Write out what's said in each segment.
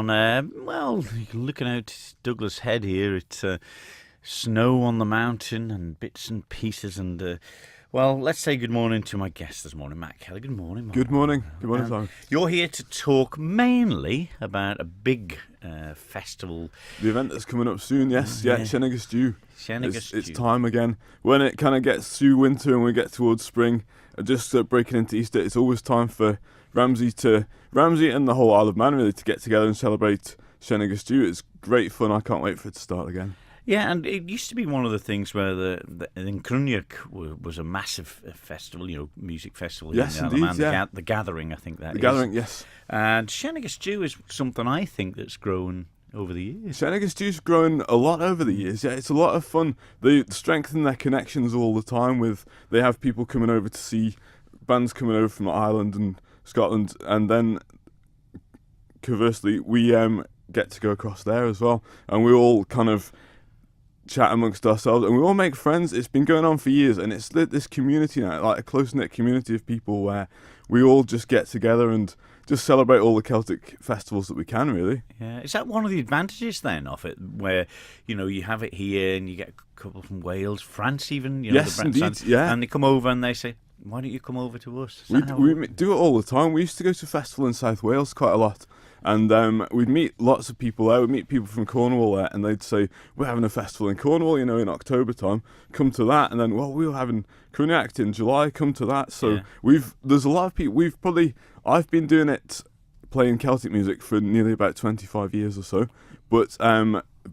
on, looking out Douglas Head here, it's snow on the mountain and bits and pieces. And, let's say good morning to my guest this morning, Matt Kelly. Good morning, Mark. Good morning. Good morning, Simon. You're here to talk mainly about a big festival. The event that's coming up soon, yes. Yeah, Shenniger Stew. It's time again. When it kind of gets through winter and we get towards spring, just breaking into Easter, it's always time for Ramsey and the whole Isle of Man really to get together and celebrate Shenniger Stew. It's great fun. I can't wait for it to start again. Yeah, and it used to be one of the things where in Cruniac was a massive festival, music festival. Yes, in the indeed, Isle of Man. The Gathering, I think that is. The Gathering, yes. And Shenniger Stew is something I think that's grown over the years. Shenniger Stew's grown a lot over the years. Yeah, it's a lot of fun. They strengthen their connections all the time. They have people coming over to see bands coming over from Ireland and Scotland, and then conversely, we get to go across there as well, and we all kind of chat amongst ourselves, and we all make friends. It's been going on for years, and it's lit this community now, like a close-knit community of people where we all just get together and just celebrate all the Celtic festivals that we can, really. Yeah, is that one of the advantages then of it, where you have it here and you get a couple from Wales, France even? Yes, indeed. Yeah, and they come over and they say, "Why don't you come over to us?" We do it all the time. We used to go to a festival in South Wales quite a lot. And we'd meet lots of people there. We'd meet people from Cornwall there, and they'd say, "We're having a festival in Cornwall, in October time. Come to that." And then, we were having Cruniac in July. Come to that. So there's a lot of people. I've been doing it, playing Celtic music for nearly about 25 years or so, but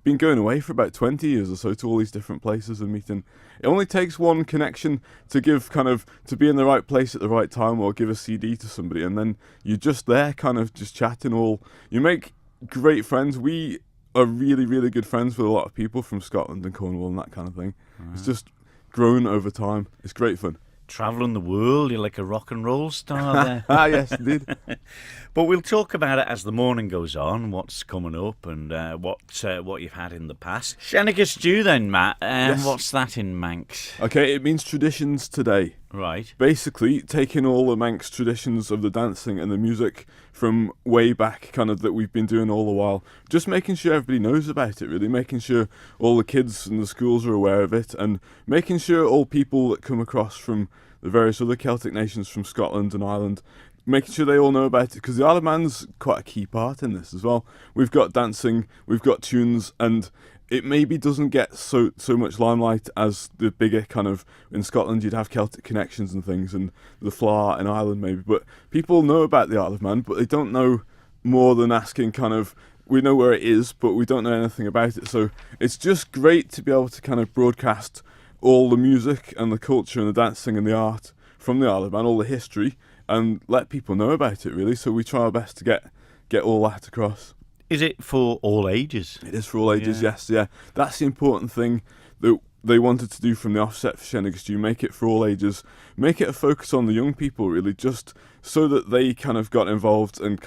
been going away for about 20 years or so to all these different places and meeting. It only takes one connection to to be in the right place at the right time, or give a CD to somebody, and then you're just there just chatting you make great friends. We are really, really good friends with a lot of people from Scotland and Cornwall and that kind of thing. Right. It's just grown over time. It's great fun. Travelling the world, you're like a rock and roll star there. Yes, indeed. But we'll talk about it as the morning goes on, what's coming up and what you've had in the past. Shenniger Stew then, Matt. Yes. What's that in Manx? Okay, it means traditions today. Right. Basically, taking all the Manx traditions of the dancing and the music from way back, that we've been doing all the while. Just making sure everybody knows about it, really. Making sure all the kids in the schools are aware of it, and making sure all people that come across from the various other Celtic nations from Scotland and Ireland, making sure they all know about it, because the Isle of Man's quite a key part in this as well. We've got dancing, we've got tunes, and it maybe doesn't get so much limelight as the bigger in Scotland you'd have Celtic connections and things, and the Fleadh in Ireland maybe, but people know about the Isle of Man, but they don't know more than asking we know where it is, but we don't know anything about it. So it's just great to be able to broadcast all the music and the culture and the dancing and the art from the Isle of Man, all the history, and let people know about it, really. So we try our best to get all that across. Is it for all ages? It is for all ages, yes, yeah. That's the important thing that they wanted to do from the offset for Shenniger Stew, make it for all ages, make it a focus on the young people, really, just so that they got involved and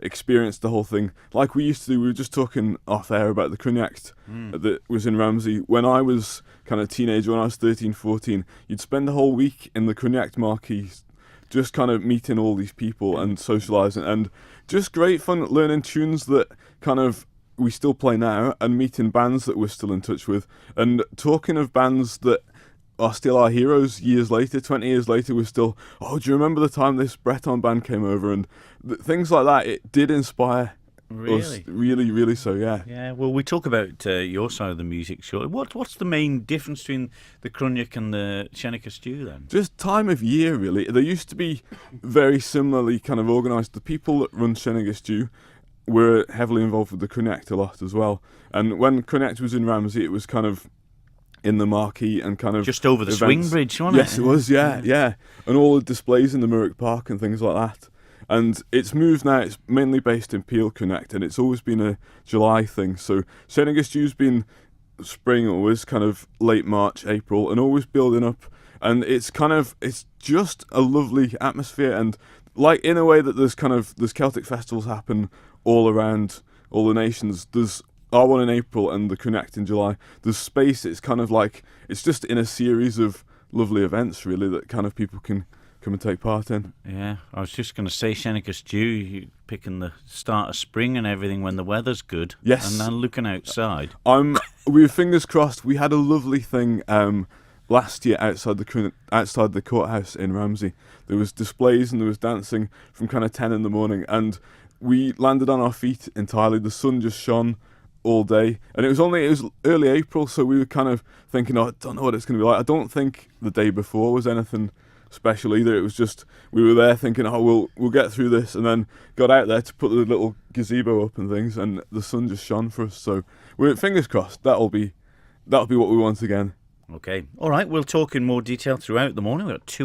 experienced the whole thing. Like we used to do, we were just talking off air about the Cruniac that was in Ramsey. When I was a teenager, when I was 13, 14, you'd spend the whole week in the Cruniac marquee, just meeting all these people and socialising, and just great fun learning tunes that we still play now, and meeting bands that we're still in touch with, and talking of bands that are still our heroes years later, 20 years later, we're still, do you remember the time this Breton band came over, and things like that. It did inspire us, really, really so, yeah. Yeah, well, we talk about your side of the music, sure. What's the main difference between the Cruniac and the Shenniger Stew then? Just time of year, really. They used to be very similarly organised. The people that run Shenniger Stew were heavily involved with the Cruniac a lot as well. And when Cruniac was in Ramsey, it was in the marquee and just over the events. swing bridge, wasn't it? Yes, it was, yeah. And all the displays in the Murrick Park and things like that. And it's moved now, it's mainly based in Peel Connect, and it's always been a July thing. So Shenniger Stew's been spring, always late March, April, and always building up. And it's just a lovely atmosphere, and in a way that there's Celtic festivals happen all around all the nations. There's our one in April and the Cruniac in July. There's space. It's it's just in a series of lovely events, really, that people can come and take part in. Yeah, I was just going to say Shenniger Stew. picking the start of spring and everything when the weather's good. Yes. And then looking outside. We were fingers crossed. We had a lovely thing last year outside the courthouse in Ramsey. There was displays and there was dancing from kind of 10 in the morning, and we landed on our feet entirely. The sun just shone all day, and it was early April, so we were kind of thinking, I don't know what it's going to be like. I don't think the day before was anything special either. It was just we were there thinking, we'll get through this, and then got out there to put the little gazebo up and things, and the sun just shone for us. So we're fingers crossed that'll be what we want again. Okay. All right. We'll talk in more detail throughout the morning. We've got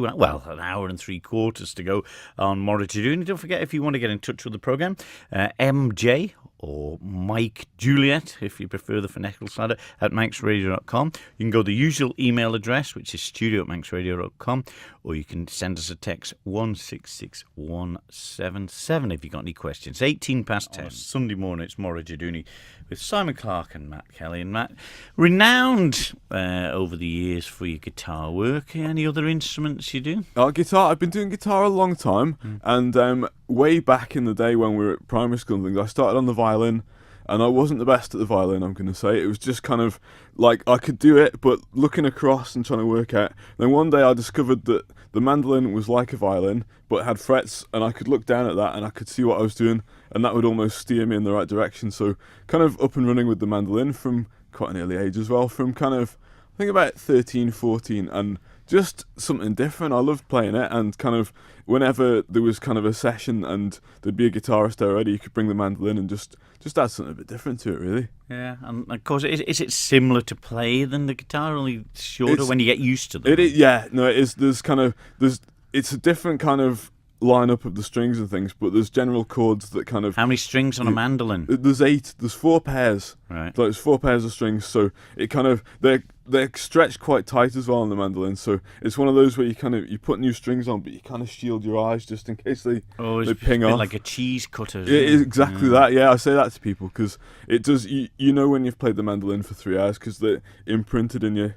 an hour and 3/4 to go on Moghrey Jedoonee. Don't forget, if you want to get in touch with the programme, MJ or Mike Juliet, if you prefer the phonetical side, at manxradio.com. You can go to the usual email address, which is studio@manxradio.com, or you can send us a text 166177 if you've got any questions. 18 past 10. Sunday morning, it's Moghrey Jedoonee with Simon Clarke and Matt Kelly. And Matt, renowned over the years for your guitar work. Any other instruments you do? Guitar. I've been doing guitar a long time, and way back in the day when we were at primary school and things, I started on the violin, and I wasn't the best at the violin, I'm going to say. It was just kind of like I could do it, but looking across and trying to work out. Then one day I discovered that the mandolin was like a violin, but it had frets, and I could look down at that and I could see what I was doing, and that would almost steer me in the right direction. So kind of up and running with the mandolin from quite an early age as well, from kind of, I think about 13, 14, and just something different. I loved playing it, and kind of whenever there was kind of a session and there'd be a guitarist there already, you could bring the mandolin and just add something a bit different to it, really. Yeah, and of course, is it similar to play than the guitar, only shorter when you get used to them? It is, yeah, no, it is. It's a different kind of lineup of the strings and things, but there's general chords that kind of... How many strings on a mandolin? There's 8. There's 4 pairs. Right. So it's 4 pairs of strings, so it kind of... They're stretched quite tight as well on the mandolin, so it's one of those where you put new strings on, but you kind of shield your eyes just in case they ping off. Like a cheese cutter. It is exactly that, yeah. I say that to people because it does... You know when you've played the mandolin for 3 hours because they're imprinted in your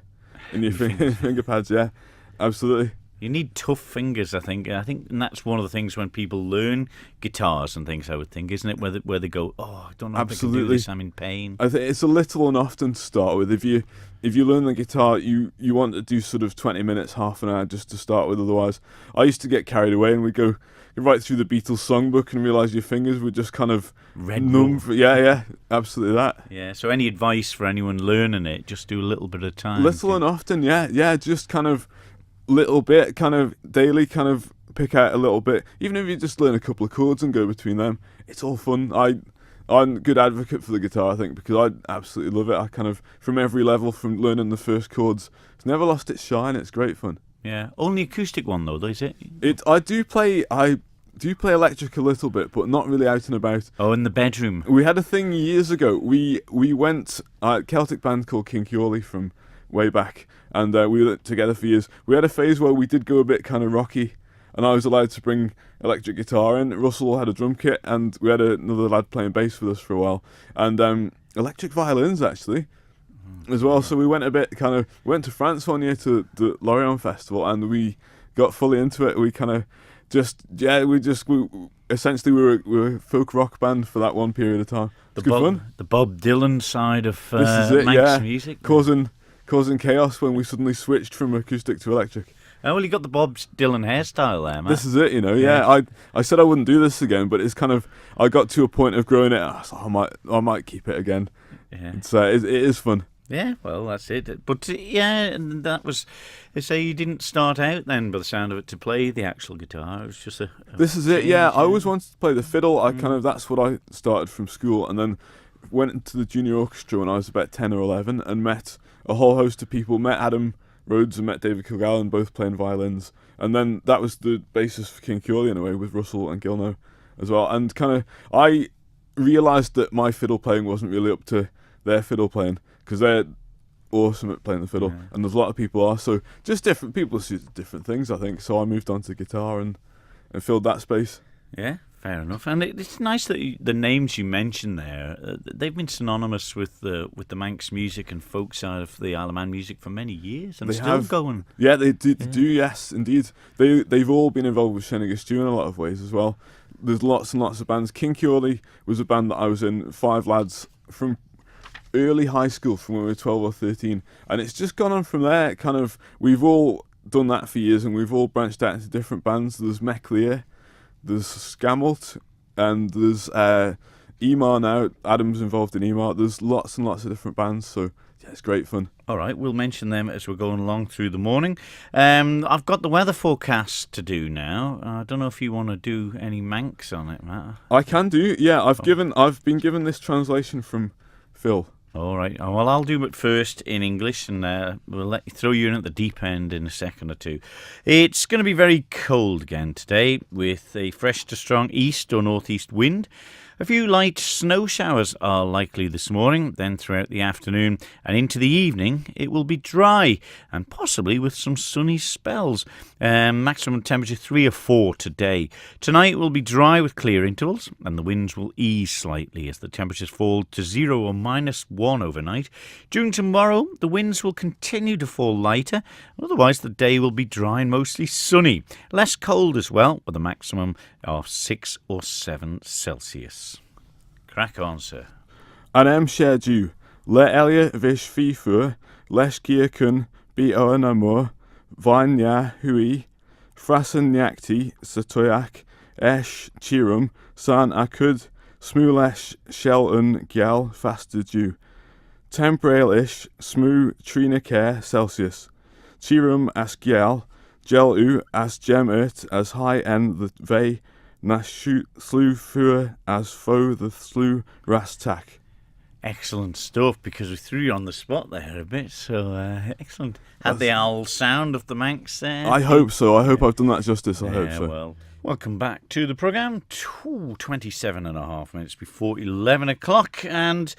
finger pads, yeah. Absolutely. You need tough fingers, I think. I think and that's one of the things when people learn guitars and things, I would think, isn't it? Where they go, I don't know if I can do this, I'm in pain. I think it's a little and often to start with. If you learn the guitar, you want to do sort of 20 minutes, half an hour just to start with. Otherwise, I used to get carried away and we'd go right through the Beatles songbook and realise your fingers were just kind of numb. Yeah, absolutely that. Yeah, so any advice for anyone learning it, just do a little bit of time. Little and often, yeah, just kind of little bit, kind of daily, kind of pick out a little bit. Even if you just learn a couple of chords and go between them, it's all fun. I'm a good advocate for the guitar, I think, because I absolutely love it. I kind of, from every level, from learning the first chords, it's never lost its shine. It's great fun. Yeah, only acoustic one though, is it? I do play electric a little bit, but not really out and about. Oh, in the bedroom. We had a thing years ago. We went a Celtic band called Kinkiorley from way back, and we were together for years. We had a phase where we did go a bit kind of rocky, and I was allowed to bring electric guitar in. Russell had a drum kit, and we had another lad playing bass with us for a while, and electric violins actually as well. So we went went to France one year to the Lorient Festival, and we got fully into it. We kind of essentially we were a folk rock band for that one period of time. It's good fun. The Bob Dylan side of this is it, Manx music, causing chaos when we suddenly switched from acoustic to electric. Oh, well, you got the Bob Dylan hairstyle there, man. This is it, yeah. I said I wouldn't do this again, but it's kind of, I got to a point of growing it. I was like, I might keep it again. Yeah. It is fun. Yeah, well, that's it. But yeah, and that was, they say you didn't start out then, by the sound of it, to play the actual guitar. It was just This is it, yeah. I always wanted to play the fiddle. That's what I started from school, and then went into the junior orchestra when I was about 10 or 11 and met a whole host of people. Met Adam Rhodes and met David Kilgallen, both playing violins, and then that was the basis for Kinkiorley in a way, with Russell and Gilno as well. And kind of I realised that my fiddle playing wasn't really up to their fiddle playing, because they're awesome at playing the fiddle, and there's a lot of people are, so just different people suit different things, I think. So I moved on to guitar and filled that space. Yeah, fair enough. And it's nice that the names you mentioned there, they've been synonymous with the Manx music and folk side of the Isle of Man music for many years, and still going. Yeah, they do. Yes, indeed. They've all been involved with Shennig Stew in a lot of ways as well. there's lots and lots of bands. Kinky Orley was a band that I was in, 5 lads from early high school, from when we were 12 or 13, and it's just gone on from there. Kind of, we've all done that for years, and we've all branched out into different bands. There's Mechlear, there's Scammelt, and there's Emar now. Adam's involved in Emar. There's lots and lots of different bands, so yeah, it's great fun. All right, we'll mention them as we're going along through the morning. I've got the weather forecast to do now. I don't know if you want to do any Manx on it, Matt. I can do, yeah. I've been given this translation from Phil. All right. Well, I'll do it first in English, and we'll throw you in at the deep end in a second or two. It's going to be very cold again today, with a fresh to strong east or northeast wind. A few light snow showers are likely this morning, then throughout the afternoon and into the evening it will be dry and possibly with some sunny spells. Maximum temperature 3 or 4 today. Tonight will be dry with clear intervals and the winds will ease slightly as the temperatures fall to 0 or -1 overnight. During tomorrow the winds will continue to fall lighter, otherwise the day will be dry and mostly sunny. Less cold as well, with a maximum of 6 or 7 Celsius. Crack on, sir. Anem Sherju, Le Elia Vish Fifur, Lesh Giakun, Bi Owen Amor, Vanya Hui, Frasen Yakti, Satoyak, Esh Chirum, San Akud, Smulesh Shel Un Gyal, Faster Jew. Temperalish, Smu Trina Care, Celsius. Chirum as Gyal, Gel U as Gem Ert, as high end the Vey, Nashu Slu Fur as Fo the Slu Rastak. Excellent stuff, because we threw you on the spot there a bit, so excellent. Had the owl sound of the Manx there? I hope so. I hope I've done that justice. I hope so. Well, welcome back to the programme. 27 and a half minutes before 11 o'clock, and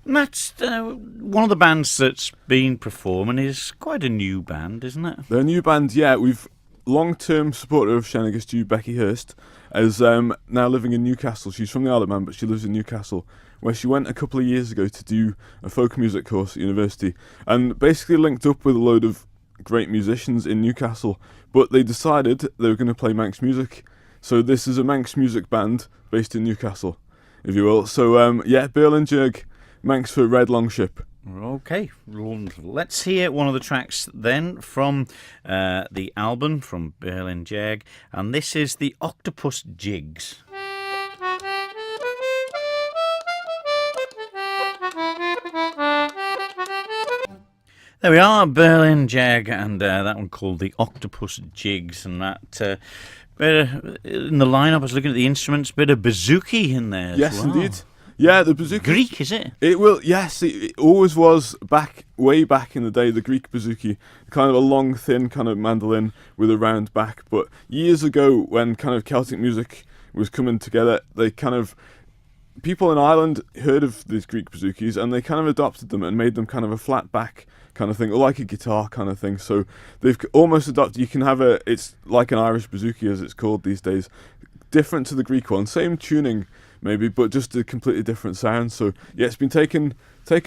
Matt, one of the bands that's been performing is quite a new band, isn't it? They're a new band, yeah. We've long-term supporter of Shenniger Stew, Becky Hurst, is now living in Newcastle. She's from the Isle of Man, but she lives in Newcastle, where she went a couple of years ago to do a folk music course at university, and basically linked up with a load of great musicians in Newcastle, but they decided they were going to play Manx music. So this is a Manx music band based in Newcastle, if you will. So yeah, Berlin Jug, Manx for Red Longship. Okay, let's hear one of the tracks then from the album from Berlin Jag, and this is the Octopus Jigs. There we are, Berlin Jag, and that one called the Octopus Jigs, and that in the lineup, I was looking at the instruments, bit of bouzouki in there as well. Yes, indeed. Yeah, the bouzouki. Greek, is it? It will, yes, it always was way back in the day, the Greek bouzouki. Kind of a long, thin kind of mandolin with a round back. But years ago, when kind of Celtic music was coming together, they kind of, people in Ireland heard of these Greek bouzouki's and they kind of adopted them and made them kind of a flat back kind of thing, or like a guitar kind of thing. So they've almost adopted, you can have it's like an Irish bouzouki as it's called these days. Different to the Greek one, same tuning maybe, but just a completely different sound. So yeah, it's been taken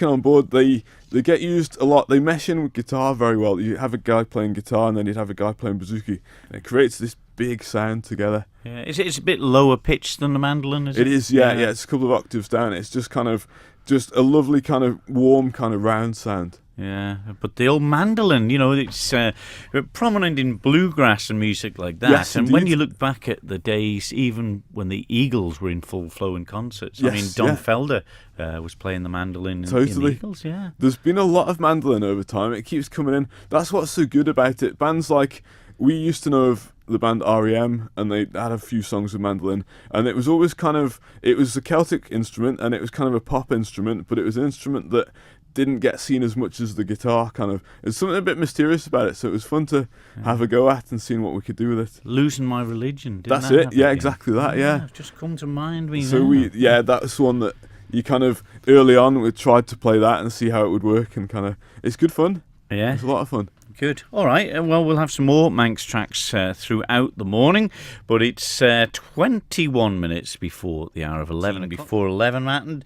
on board. They get used a lot. They mesh in with guitar very well. You have a guy playing guitar and then you'd have a guy playing bouzouki, and it creates this big sound together. Yeah, it's a bit lower pitched than the mandolin, is it? It is, yeah. It's a couple of octaves down. It's just kind of just a lovely kind of warm kind of round sound. Yeah, but the old mandolin, you know, it's prominent in bluegrass and music like that. Yes, and indeed. when you look back at the days, even when the Eagles were in full flow in concerts, Yes, I mean, Don yeah. Felder was playing the mandolin in Totally. the Eagles, yeah. There's been a lot of mandolin over time. It keeps coming in. That's what's so good about it. Bands like, we used to know of the band REM, and they had a few songs with mandolin, and it was always kind of, it was a Celtic instrument, and it was kind of a pop instrument, but it was an instrument that didn't get seen as much as the guitar, kind of. There's something a bit mysterious about it, so it was fun to have a go at and seeing what we could do with it. Losing My Religion, didn't That's that it, happen yeah, again? exactly that, yeah. It's just come to mind me So now. that's one that you kind of, early on, we tried to play that and see how it would work, and kind of, it's good fun. Yeah. It's a lot of fun. Good. All right. Well, we'll have some more Manx tracks throughout the morning, but it's 21 minutes before the hour of 11, before 11, Matt. And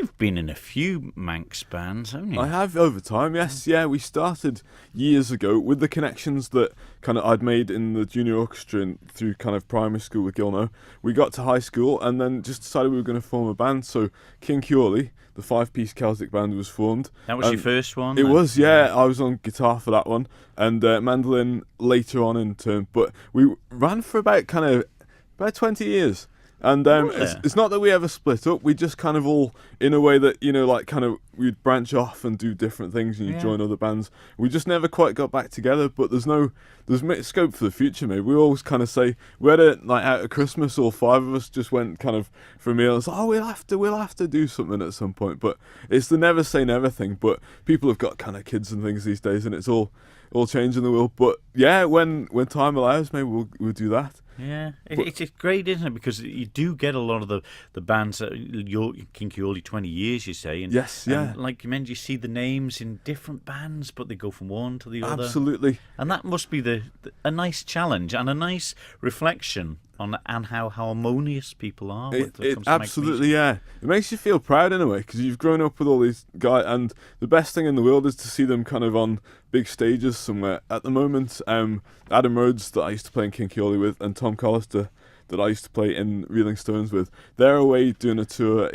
You've been in a few Manx bands, haven't you? I have over time, yes. Yeah, we started years ago with the connections that kind of I'd made in the junior orchestra and through kind of primary school with Gilno. We got to high school and then just decided we were going to form a band. So King Ciorley, the 5-piece Celtic band, was formed. That was your first one? It was, yeah. I was on guitar for that one and mandolin later on in turn. But we ran for about 20 years. And it's not that we ever split up. We just kind of all, in a way that, like kind of we'd branch off and do different things and you join other bands. We just never quite got back together, but there's scope for the future, maybe. We always kind of say, we had a night out at Christmas, all 5 of us just went kind of for a meal and said, we'll have to do something at some point. But it's the never say never thing. But people have got kind of kids and things these days and it's all changing the world. But yeah, when time allows, maybe we'll do that. Yeah, it's great, isn't it? Because you do get a lot of the bands that King Ciorley 20 years, you say. And, yes, yeah. And like you mentioned, you see the names in different bands, but they go from one to the other. Absolutely. And that must be a nice challenge and a nice reflection on how harmonious people are. Absolutely, yeah. It makes you feel proud in a way because you've grown up with all these guys, and the best thing in the world is to see them kind of on big stages somewhere. At the moment, Adam Rhodes, that I used to play in King Ciorley with, and Tom Collister, that I used to play in Reeling Stones with, they're away doing a tour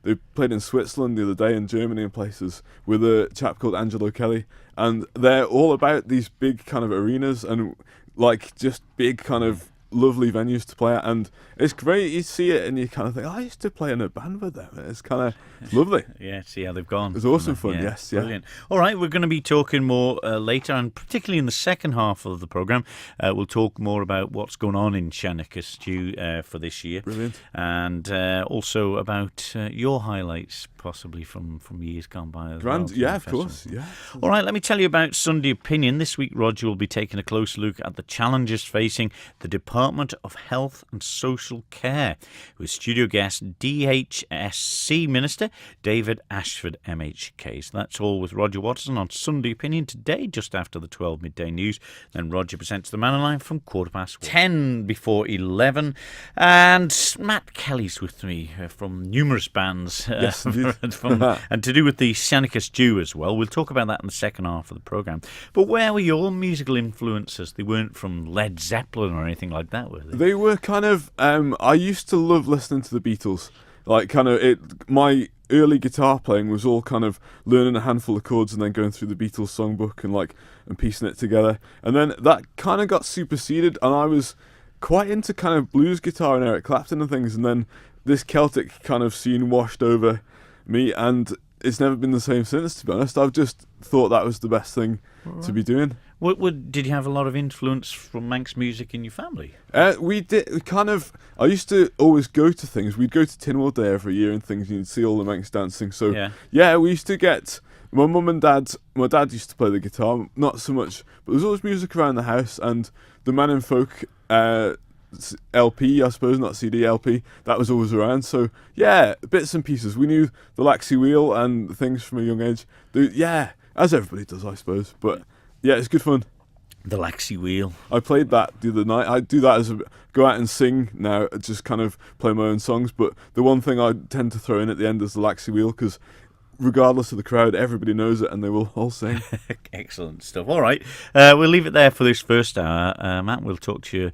they played in Switzerland the other day, in Germany and places, with a chap called Angelo Kelly, and they're all about these big kind of arenas and like just big kind of lovely venues to play at, and it's great. You see it and you kind of think, I used to play in a band with them. It's kind of lovely. Yeah, see how they've gone. It's awesome fun. Yes, brilliant. All right, we're going to be talking more later, and particularly in the second half of the programme, we'll talk more about what's going on in Shanachie Stew for this year. Brilliant. And also about your highlights, possibly from years gone by as Grand, well. Yeah, of course. Yeah. All right, let me tell you about Sunday Opinion. This week, Roger will be taking a close look at the challenges facing the Department of Health and Social Care with studio guest DHSC Minister David Ashford MHK. So that's all with Roger Watterson on Sunday Opinion today, just after the 12 midday news. Then Roger presents the Man Line from 10 before 11. And Matt Kelly's with me from numerous bands. Yes, and to do with the Shanachie Stew as well. We'll talk about that in the second half of the programme. But where were your musical influences? They weren't from Led Zeppelin or anything like that, were they? They were kind of... I used to love listening to the Beatles. Like, kind of... My early guitar playing was all kind of learning a handful of chords and then going through the Beatles songbook and piecing it together. And then that kind of got superseded, and I was quite into kind of blues guitar and Eric Clapton and things, and then this Celtic kind of scene washed over me, and it's never been the same since, to be honest. I've just thought that was the best thing to be doing. Did you have a lot of influence from Manx music in your family? We did. I used to always go to things. We'd go to Tinwell Day every year and things, and you'd see all the Manx dancing. So, yeah, we used to get... My mum and dad... My dad used to play the guitar, not so much, but there was always music around the house, and the Man in Folk... LP, I suppose, not CD, LP, that was always around. So yeah, bits and pieces. We knew the Laxey Wheel and things from a young age. As everybody does, I suppose. But yeah, it's good fun. The Laxey Wheel. I played that the other night. I do that go out and sing now, just kind of play my own songs. But the one thing I tend to throw in at the end is the Laxey Wheel, because regardless of the crowd, everybody knows it and they will all sing. Excellent stuff. All right, we'll leave it there for this first hour. Matt, we'll talk to you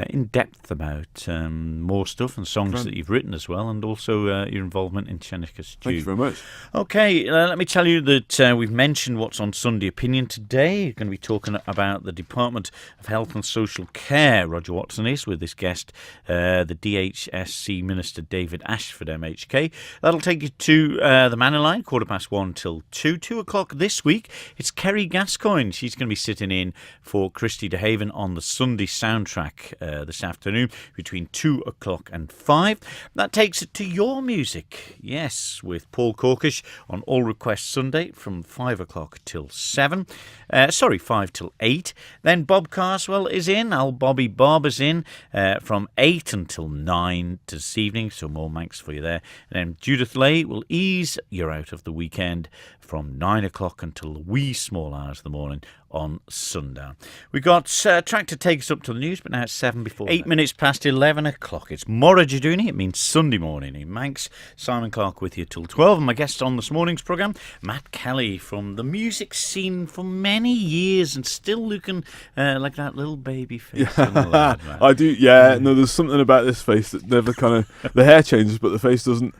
in depth about more stuff and songs that you've written as well, and also your involvement in Shanachie Stew. Thank you very much. Okay, let me tell you that we've mentioned what's on Sunday Opinion today. We're going to be talking about the Department of Health and Social Care. Roger Watson is with this guest, the DHSC Minister David Ashford MHK. That'll take you to the Manor Line, 1:15 till 2. 2 o'clock this week, it's Kerry Gascoigne. She's going to be sitting in for Christy DeHaven on the Sunday soundtrack this afternoon between 2 o'clock and 5. That takes it to your music. Yes, with Paul Corkish on All Request Sunday from 5 o'clock till 7. 5 till 8. Then Bob Carswell is in. Al Bobby Bob is in from 8 until 9 this evening. So more Manx for you there. And then Judith Lay will ease you out of the weekend from 9 o'clock until the wee small hours of the morning on Sundown. We got a track to take us up to the news, but now it's 7 before 8 minutes past 11 o'clock. It's Moghrey Jedoonee. It means Sunday morning in Manx. Simon Clarke with you till 12. And my guest on this morning's programme, Matt Kelly, from the music scene for many years and still looking like that little baby face. I do, yeah. No, there's something about this face that never kind of... The hair changes, but the face doesn't.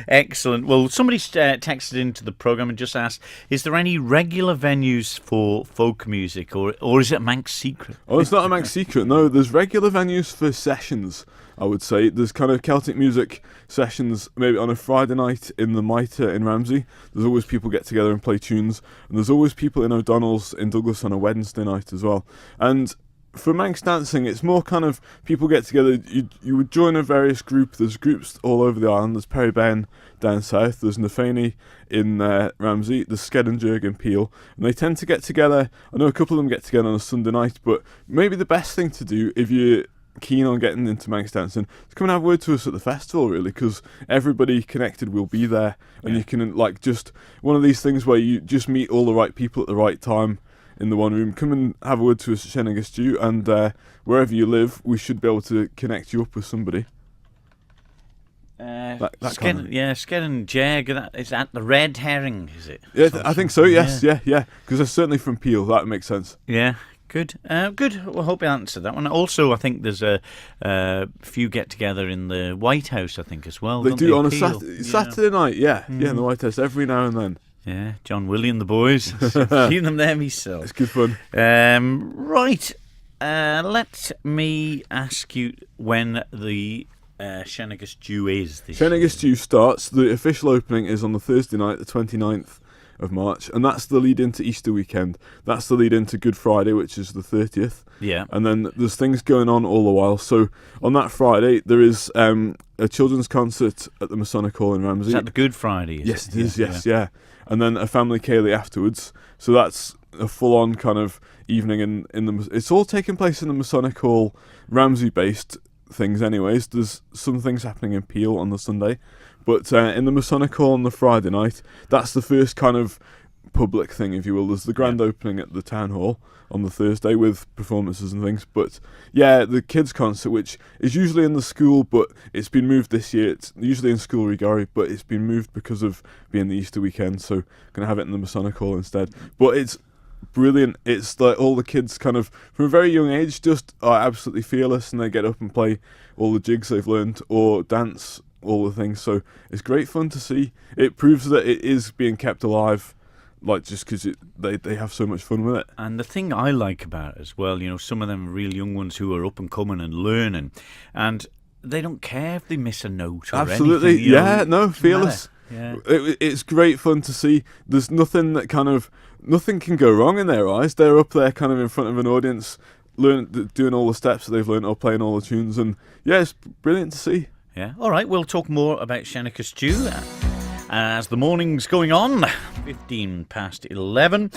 Excellent. Well, somebody texted into the programme and just asked, is there any regular venues for folk music, or is it a Manx secret? Oh, it's not a Manx secret. No, there's regular venues for sessions, I would say. There's kind of Celtic music sessions, maybe on a Friday night in the Mitre in Ramsey. There's always people get together and play tunes. And there's always people in O'Donnell's in Douglas on a Wednesday night as well. And for Manx dancing, it's more kind of people get together. You would join a various group. There's groups all over the island. There's Perry Ben down south. There's Nafani in Ramsey. There's Skedinjurg in Peel. And they tend to get together. I know a couple of them get together on a Sunday night, but maybe the best thing to do if you're keen on getting into Manx dancing is come and have a word to us at the festival, really, because everybody connected will be there. And you can, like, just one of these things where you just meet all the right people at the right time in the one room. Come and have a word to us at Shenniger Stew, and wherever you live, we should be able to connect you up with somebody. Skedinjurg, is that the Red Herring, is it? Yeah, I think so, yes, yeah. Because they're certainly from Peel, that makes sense. Yeah, good. Good, well, I hope you answered that one. Also, I think there's a few get-together in the White House, I think, as well. They do on a Saturday night, yeah, in the White House, every now and then. Yeah, John Willie and the boys. I've seen them there myself. It's good fun. Right. Let me ask you when the Shenniger Stew is this year. Shenniger Stew starts. The official opening is on the Thursday night, the 29th of March, and that's the lead into Easter weekend. That's the lead into Good Friday, which is the 30th. Yeah. And then there's things going on all the while. So on that Friday, there is a children's concert at the Masonic Hall in Ramsey. Is that the Good Friday? Yes, it is. Yes, yeah. And then a family ceilidh afterwards. So that's a full-on kind of evening in the... It's all taking place in the Masonic Hall, Ramsey-based things anyways. There's some things happening in Peel on the Sunday. But in the Masonic Hall on the Friday night, that's the first kind of public thing, if you will. There's the grand opening at the Town Hall on the Thursday with performances and things. But yeah, the kids' concert, which is usually in the school, but it's been moved this year. It's usually in School Rigari, but it's been moved because of being the Easter weekend. So going to have it in the Masonic Hall instead. But it's brilliant. It's like all the kids kind of from a very young age just are absolutely fearless, and they get up and play all the jigs they've learned or dance all the things. So it's great fun to see. It proves that it is being kept alive, like just because they have so much fun with it. And the thing I like about it as well, you know, some of them real young ones who are up and coming and learning, and they don't care if they miss a note or absolutely anything. Yeah, no, fearless. Yeah. It's great fun to see. There's nothing can go wrong in their eyes. They're up there kind of in front of an audience, doing all the steps that they've learned or playing all the tunes, and yeah, it's brilliant to see. Yeah. All right, we'll talk more about Shenniger Stew as the morning's going on. 15 past 11.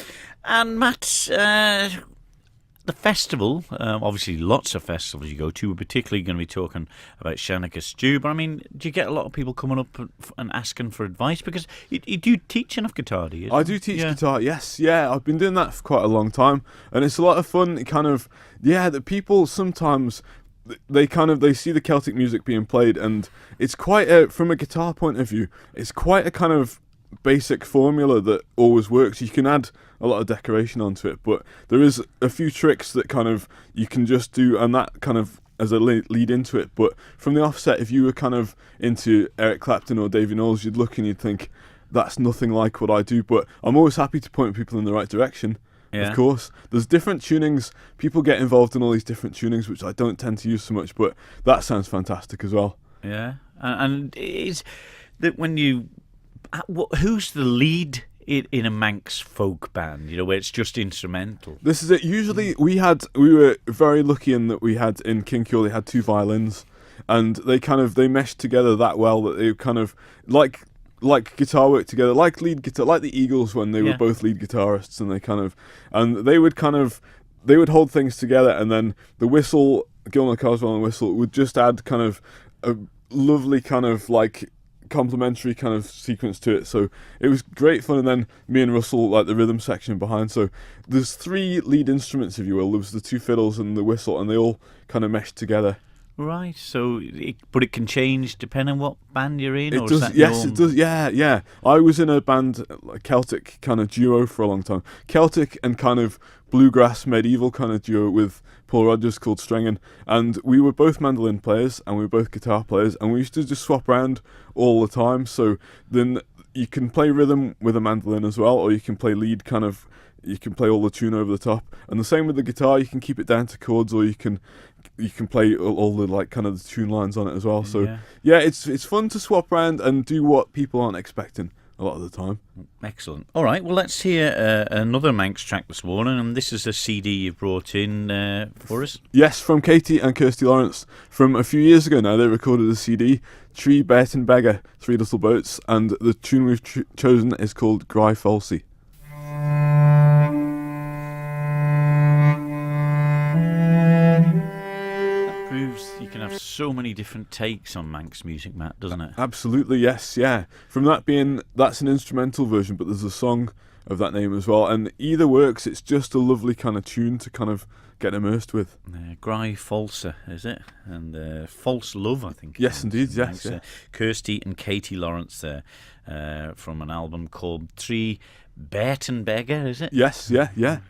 And Matt, the festival, obviously lots of festivals you go to. We're particularly going to be talking about Shenniger Stew. But I mean, do you get a lot of people coming up and asking for advice? Because you do teach enough guitar, do you? I do teach guitar, yes. Yeah, I've been doing that for quite a long time. And it's a lot of fun. The people sometimes... They see the Celtic music being played, and it's quite from a guitar point of view, it's quite a kind of basic formula that always works. You can add a lot of decoration onto it, but there is a few tricks that kind of you can just do, and that kind of as a lead into it. But from the offset, if you were kind of into Eric Clapton or Davy Knowles, you'd look and you'd think, that's nothing like what I do. But I'm always happy to point people in the right direction. Yeah. Of course, there's different tunings. People get involved in all these different tunings, which I don't tend to use so much, but that sounds fantastic as well. Yeah, and is that when you, who's the lead in a Manx folk band? You know, where it's just instrumental. This is it. Usually, we were very lucky in that we had in Kinkill, they had two violins, and they meshed together that well that they kind of like guitar work together, like lead guitar, like the Eagles when they were both lead guitarists, and they would hold things together, and then the whistle, Gilman Carswell and whistle would just add kind of a lovely kind of like complementary kind of sequence to it. So it was great fun. And then me and Russell, like the rhythm section behind. So there's 3 lead instruments, if you will. There was the 2 fiddles and the whistle, and they all kind of meshed together. Right, so but it can change depending on what band you're in? It does, yes, it does, yeah. I was in a band, a Celtic kind of duo for a long time. Celtic and kind of bluegrass medieval kind of duo with Paul Rogers called Strengen. And we were both mandolin players and we were both guitar players, and we used to just swap around all the time. So then you can play rhythm with a mandolin as well, or you can play lead kind of, you can play all the tune over the top. And the same with the guitar, you can keep it down to chords, or you can play all the like kind of the tune lines on it as well. So yeah, it's fun to swap around and do what people aren't expecting a lot of the time. Excellent. All right, well, let's hear another Manx track this morning, and this is a CD you've brought in for us. Yes, from Katie and Kirsty Lawrence. From a few years ago now, they recorded a CD, Tree Bet and Beggar, 3 Little Boats, and the tune we've chosen is called Gry Falsey. You can have so many different takes on Manx music, Matt, doesn't it? Absolutely, yes, yeah. From that's an instrumental version, but there's a song of that name as well, and either works. It's just a lovely kind of tune to kind of get immersed with. Gry Falsa, is it? And False Love, I think. Yes, indeed, yes. Yeah. Kirsty and Katie Lawrence there from an album called Tree Bet and Beggar, is it? Yes, yeah. Yeah,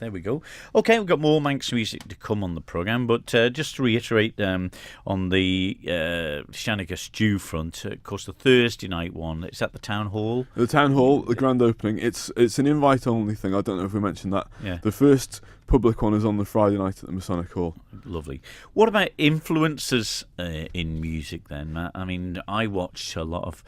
there we go. Okay, we've got more Manx music to come on the programme, but just to reiterate on the Shannika Stew front, of course, the Thursday night one, it's at the Town Hall. The Town Hall, the grand opening, it's an invite-only thing. I don't know if we mentioned that. Yeah. The first public one is on the Friday night at the Masonic Hall. Lovely. What about influences in music then, Matt? I mean, I watch a lot of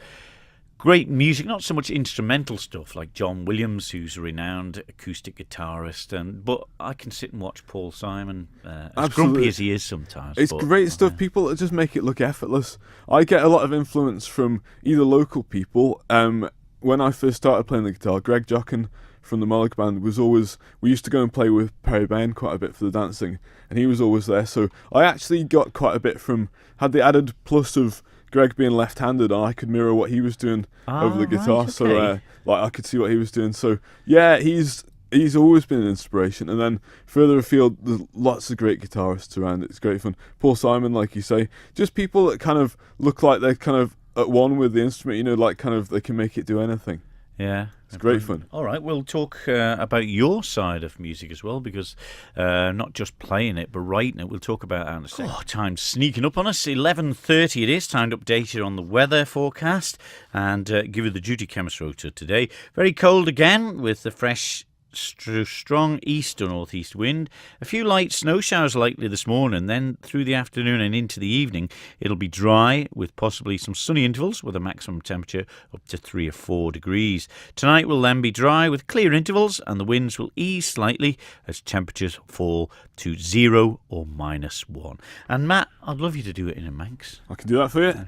great music, not so much instrumental stuff like John Williams, who's a renowned acoustic guitarist, but I can sit and watch Paul Simon, as grumpy as he is sometimes. It's great stuff. People that just make it look effortless. I get a lot of influence from either local people. When I first started playing the guitar, Greg Jocken from the Mollick Band we used to go and play with Perry Bain quite a bit for the dancing, and he was always there. So I actually got quite a bit had the added plus of Greg being left-handed, and I could mirror what he was doing over the guitar. Right, okay. So I could see what he was doing. So yeah, he's always been an inspiration. And then further afield, there's lots of great guitarists around. It's great fun. Paul Simon, like you say, just people that kind of look like they're kind of at one with the instrument. Like kind of they can make it do anything. Yeah. It's great fun. All right, we'll talk about your side of music as well, because not just playing it, but writing it. We'll talk about that in a second. Oh, time's sneaking up on us. 11:30 it is. Time to update you on the weather forecast and give you the duty chemist rota today. Very cold again with the fresh, strong east or northeast wind. A few light snow showers likely this morning. Then through the afternoon and into the evening, it'll be dry with possibly some sunny intervals with a maximum temperature up to 3 or 4 degrees. Tonight will then be dry with clear intervals, and the winds will ease slightly as temperatures fall to 0 or -1. And Matt, I'd love you to do it in a Manx. I can do that for you.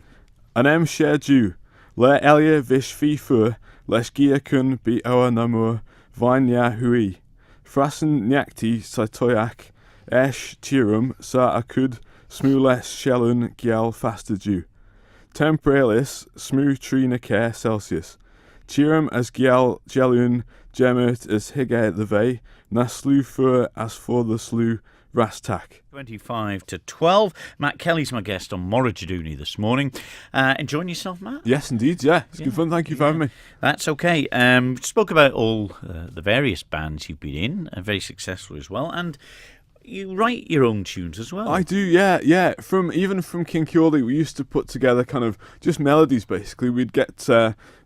An share due. Le Elia Vish Fi Fur, Les Gia Kun Be Oa Namur. Vanya hui, Frasen Nyakti Satoyak, Esh Tirum Sa Akud, Smules Shellun Gial Fastaju. Temporalis, Smu Trina Care Celsius. Tirum as Gial Gelun, Gemert as Hige the Vey, Naslu Fur as for the Slu, Rastak. 25 to 12. Matt Kelly's my guest on Moghrey Jedoonee this morning. Enjoying yourself, Matt? Yes, indeed, yeah. It's good fun. Thank you for having me. That's okay. Spoke about all the various bands you've been in, very successful as well, and you write your own tunes as well. I do, yeah. Even from Kinkeordie, we used to put together kind of just melodies. Basically, we'd get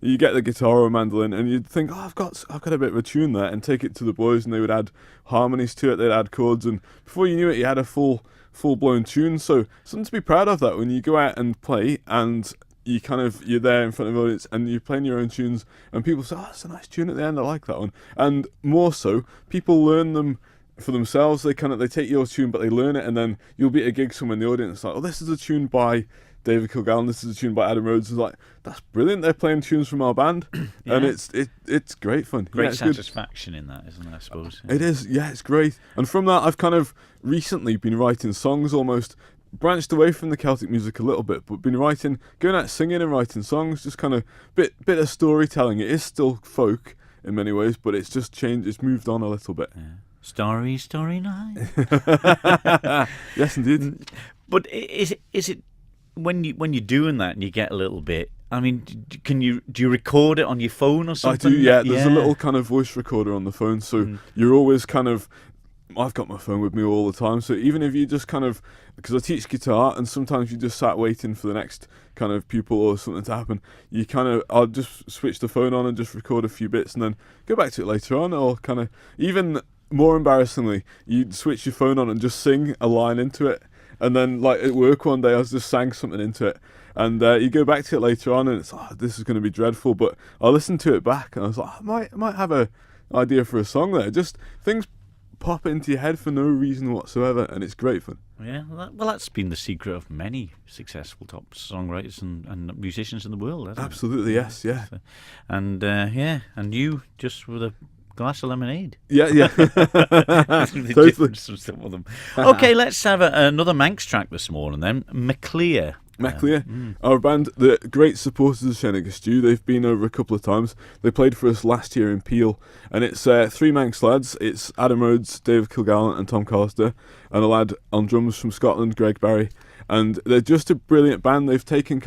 you get the guitar or mandolin, and you'd think, I've got a bit of a tune there, and take it to the boys, and they would add harmonies to it. They'd add chords, and before you knew it, you had a full blown tune. So something to be proud of that when you go out and play and you're there in front of the audience and you're playing your own tunes, and people say, that's a nice tune at the end. I like that one. And more so, people learn them for themselves. They take your tune, but they learn it, and then you'll be at a gig somewhere in the audience like, this is a tune by David Kilgallen, this is a tune by Adam Rhodes. It's like, that's brilliant, they're playing tunes from our band. Yeah. And it's great fun. Great satisfaction in that, isn't it, I suppose? Yeah. It is, yeah, it's great. And from that, I've kind of recently been writing songs almost branched away from the Celtic music a little bit, but been going out singing and writing songs, just kind of bit of storytelling. It is still folk in many ways, but it's just changed. It's moved on a little bit. Yeah. Story night. Yes, indeed. But is it when you're doing that and you get a little bit? I mean, do you record it on your phone or something? I do. Yeah, there's a little kind of voice recorder on the phone, so you're always kind of. I've got my phone with me all the time, so even if you just kind of, because I teach guitar, and sometimes you just sat waiting for the next kind of pupil or something to happen, I'll just switch the phone on and just record a few bits and then go back to it later on, or kind of, even more embarrassingly, you'd switch your phone on and just sing a line into it, and then like at work one day I just sang something into it, and you go back to it later on and it's, this is going to be dreadful, but I listened to it back and I was like, I might have a idea for a song there, just things pop into your head for no reason whatsoever, and it's great fun. Yeah, well, that's been the secret of many successful top songwriters and musicians in the world, hasn't Absolutely, it? yes, yeah. So, and you just with a glass of lemonade. Yeah. Totally. Some of them. Okay, let's have another Manx track this morning then. Maclear. Our band, the great supporters of Shenniger Stew. They've been over a couple of times. They played for us last year in Peel, and it's three Manx lads. It's Adam Rhodes, David Kilgallen and Tom Collister, and a lad on drums from Scotland, Greg Barry. And they're just a brilliant band. They've taken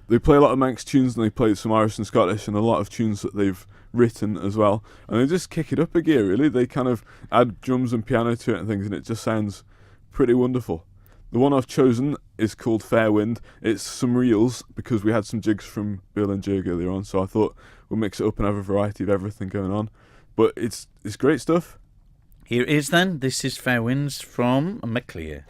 they play a lot of Manx tunes, and they play some Irish and Scottish and a lot of tunes that they've written as well, and they just kick it up a gear, really. They kind of add drums and piano to it and things, and it just sounds pretty wonderful. The one I've chosen is called Fair Wind. It's some reels, because we had some jigs from Bill and Jig earlier on, so I thought we'll mix it up and have a variety of everything going on. But it's great stuff. Here it is then. This is Fair Winds from Maclear.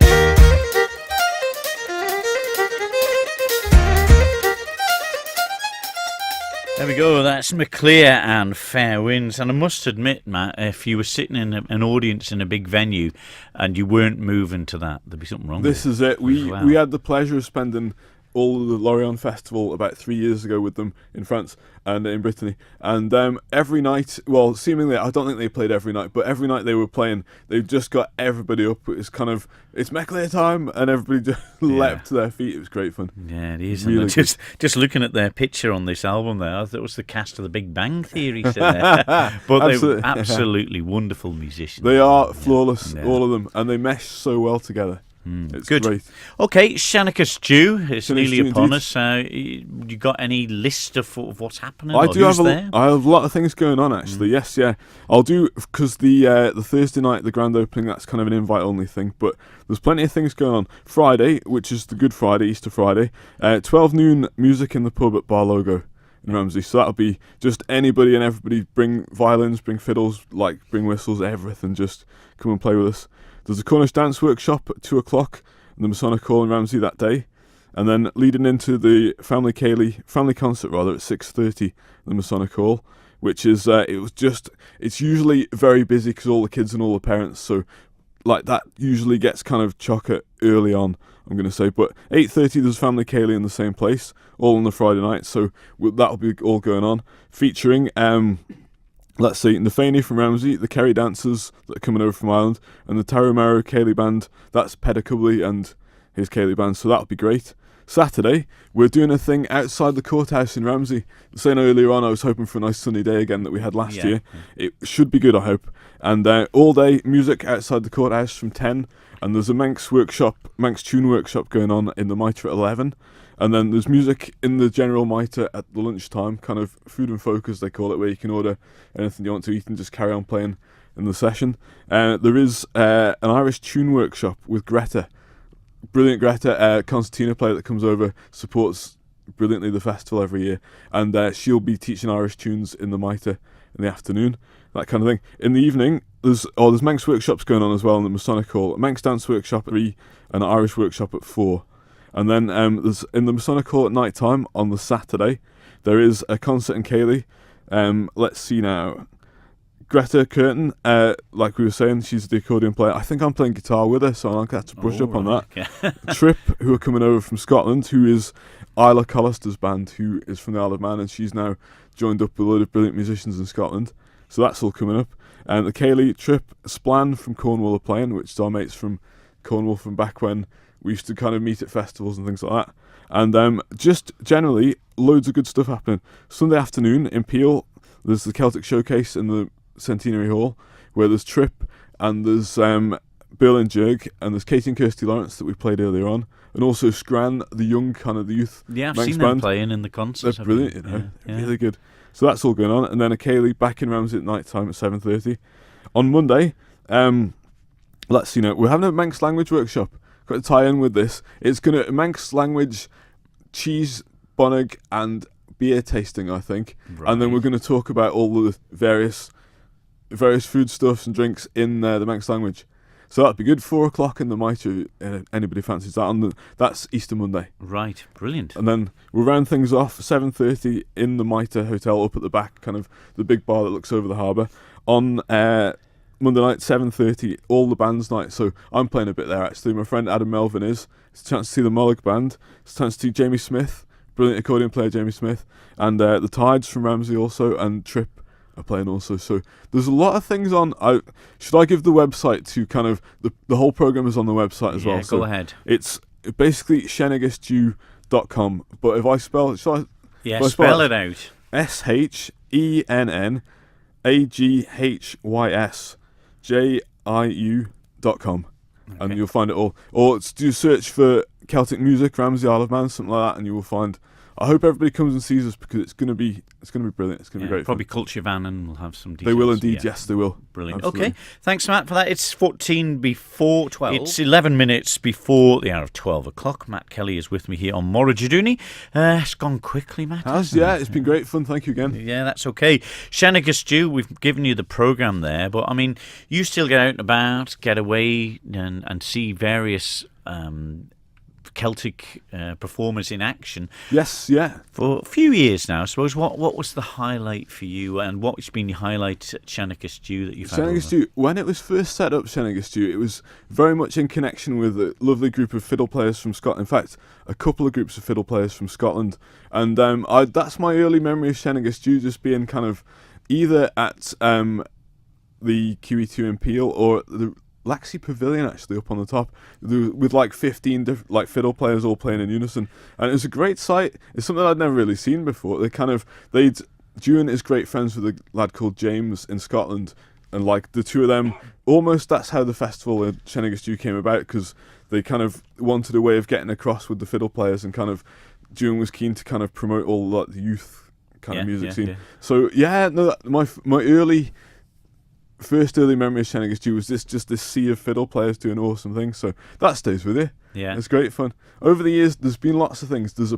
There we go, that's Maclear and Fair Winds. And I must admit, Matt, if you were sitting in an audience in a big venue and you weren't moving to that, there'd be something wrong This with it. is it. We had the pleasure of spending all of the Lorient Festival about 3 years ago with them in France and in Brittany. And every night, well, seemingly, I don't think they played every night, but every night they were playing, they've just got everybody up. It's kind of, it's Maclear time, and everybody just leapt to their feet. It was great fun. Yeah, it is. Really just looking at their picture on this album there, I thought it was the cast of The Big Bang Theory. But they were absolutely wonderful musicians. They are flawless, all of them, and they mesh so well together. It's good. Great. Okay, Shenniger Stew is nearly Stew, upon indeed. us. You got any list of what's happening? I or do who's have there? I have a lot of things going on actually. Yes, yeah. I'll do, because the Thursday night, the grand opening, that's kind of an invite only thing. But there's plenty of things going on. Friday, which is the Good Friday, Easter Friday, 12 noon music in the pub at Bar Logo in Ramsey. So that'll be just anybody and everybody. Bring violins, bring fiddles, bring whistles, everything. Just come and play with us. There's a Cornish dance workshop at 2 o'clock in the Masonic Hall in Ramsey that day, and then leading into the family concert at 6:30 in the Masonic Hall, which is it's usually very busy because all the kids and all the parents, so that usually gets kind of chocker early on, I'm going to say. But 8:30 there's family Cayley in the same place, all on the Friday night, so that'll be all going on, featuring let's see, Nafani from Ramsey, the Kerry Dancers that are coming over from Ireland, and the Tarumaro Cayley Band. That's Peter Cubley and his Cayley Band, so that'll be great. Saturday, we're doing a thing outside the courthouse in Ramsey. Saying earlier on, I was hoping for a nice sunny day again that we had last year. It should be good, I hope. And all day music outside the courthouse from 10, and there's a Manx tune workshop going on in the Mitre at 11. And then there's music in the general Mitre at the lunchtime, kind of food and folk as they call it, where you can order anything you want to eat and just carry on playing in the session. There is an Irish tune workshop with Greta. Brilliant Greta, concertina player that comes over, supports brilliantly the festival every year. And she'll be teaching Irish tunes in the Mitre in the afternoon, that kind of thing. In the evening, there's Manx workshops going on as well in the Masonic Hall. A Manx dance workshop at 3 and an Irish workshop at 4. And then there's in the Masonic Hall at night time on the Saturday, there is a concert in Cayley. Let's see now. Greta Curtin, like we were saying, she's the accordion player. I think I'm playing guitar with her, so I'll have to brush up on that. Okay. Trip, who are coming over from Scotland, who is Isla Collister's band, who is from the Isle of Man, and she's now joined up with a load of brilliant musicians in Scotland. So that's all coming up. And the Cayley, Trip, Splan from Cornwall are playing, which is our mates from Cornwall from back when we used to kind of meet at festivals and things like that. And just generally, loads of good stuff happening. Sunday afternoon in Peel, there's the Celtic Showcase in the Centenary Hall, where there's Trip and there's Berlin Jurg and there's Katie and Kirsty Lawrence that we played earlier on, and also Scran, the young kind of the youth. Yeah, I've Manx seen band. them playing in the concerts. They're brilliant, you know, really good. So that's all going on, and then a Kaylee back in Ramsey at night time at 7:30. On Monday, let's see now, we're having a Manx language workshop. Got to tie in with this. It's gonna Manx language, cheese, bonnig, and beer tasting, I think. Right. And then we're going to talk about all the various foodstuffs and drinks in the Manx language. So that'd be good. 4:00 in the Mitre. Anybody fancies that? That's Easter Monday. Right, brilliant. And then we'll round things off 7:30 in the Mitre Hotel up at the back, kind of the big bar that looks over the harbour. On Monday night, 7:30, all the bands night. So I'm playing a bit there actually. My friend Adam Melvin is. It's a chance to see the Mollig Band. It's a chance to see Jamie Smith, brilliant accordion player Jamie Smith, and the Tides from Ramsey also, and Trip are playing also. So there's a lot of things on. Should I give the website to kind of the whole program is on the website as well? Yeah, go ahead. It's basically shennigastew.com. But if I spell it, shall I? Yeah, spell it out. SHENNAGHYSJIU.com. Okay. And you'll find it all. Or do search for Celtic music, Ramsey Isle of Man, something like that, and you will find. I hope everybody comes and sees us because it's going to be brilliant. It's going to be great. Probably fun. Culture Van and we'll have some details. They will indeed. Yes, they will. Brilliant. Absolutely. Okay, thanks Matt for that. It's 14 before 12. It's 11 minutes before the hour of 12 o'clock. Matt Kelly is with me here on Moghrey Jedoonee. It's gone quickly, Matt. It's been great fun. Thank you again. Yeah, that's okay. Shennigastew, we've given you the programme there, but I mean, you still get out and about, get away and see various Celtic performers in action. Yes, yeah. For a few years now, I suppose. What was the highlight for you, and what's been your highlight at Shennigastew that you've had? Shennigastew, when it was first set up, Shennigastew, it was very much in connection with a lovely group of fiddle players from Scotland. In fact, a couple of groups of fiddle players from Scotland, and that's my early memory of Shennigastew, just being kind of either at the QE2 in Peel or the Laxey Pavilion, actually, up on the top, with like 15 different fiddle players all playing in unison, and it was a great sight. It's something I'd never really seen before. Jewan is great friends with a lad called James in Scotland, and like the two of them, almost that's how the festival in Shennigastew came about, because they kind of wanted a way of getting across with the fiddle players, and kind of Jewan was keen to kind of promote all like the youth kind of music scene. Yeah. So my first early memory of Shennigastew was just this sea of fiddle players doing awesome things, so that stays with you. Yeah, it's great fun. Over the years, there's been lots of things. There's a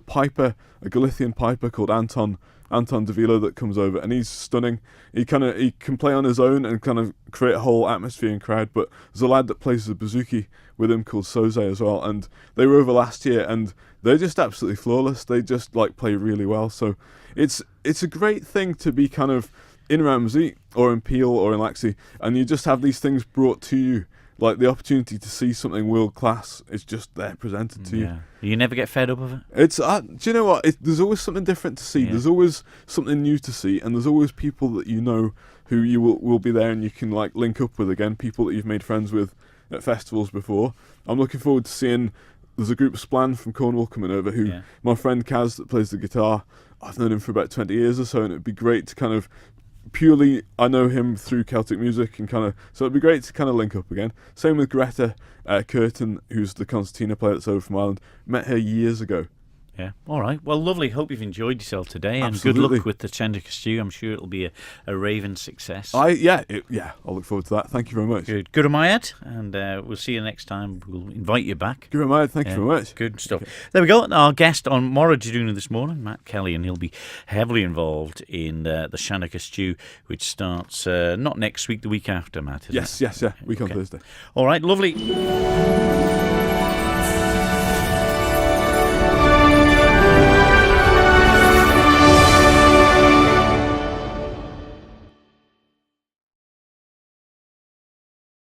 Galician piper called Anton Davila that comes over, and he's stunning. He can play on his own and kind of create a whole atmosphere and crowd. But there's a lad that plays the bouzouki with him called Soze as well, and they were over last year, and they're just absolutely flawless. They just play really well. So it's a great thing to be kind of in Ramsey or in Peel or in Laxey, and you just have these things brought to you, like the opportunity to see something world class is just there presented to you. You never get fed up of it? It's do you know what? There's always something different to see. Yeah. There's always something new to see, and there's always people that you know who you will be there and you can link up with again. People that you've made friends with at festivals before. I'm looking forward to seeing. There's a group of Splan from Cornwall coming over. My friend Kaz that plays the guitar. I've known him for about 20 years or so, and it'd be great to kind of. Purely, I know him through Celtic music, and so it'd be great to kind of link up again. Same with Greta Curtin, who's the concertina player that's over from Ireland. Met her years ago. Yeah. All right. Well, lovely. Hope you've enjoyed yourself today, and Absolutely. Good luck with the Shennigastew. I'm sure it'll be a raving success. I'll look forward to that. Thank you very much. Good. Good Mayad, and we'll see you next time. We'll invite you back. Good Mayad. Thank you very much. Good stuff. Okay. There we go. Our guest on Moghrey Jedoonee this morning, Matt Kelly, and he'll be heavily involved in the Shennigastew, which starts not next week, the week after, Matt. Yes. Week on Thursday. All right. Lovely.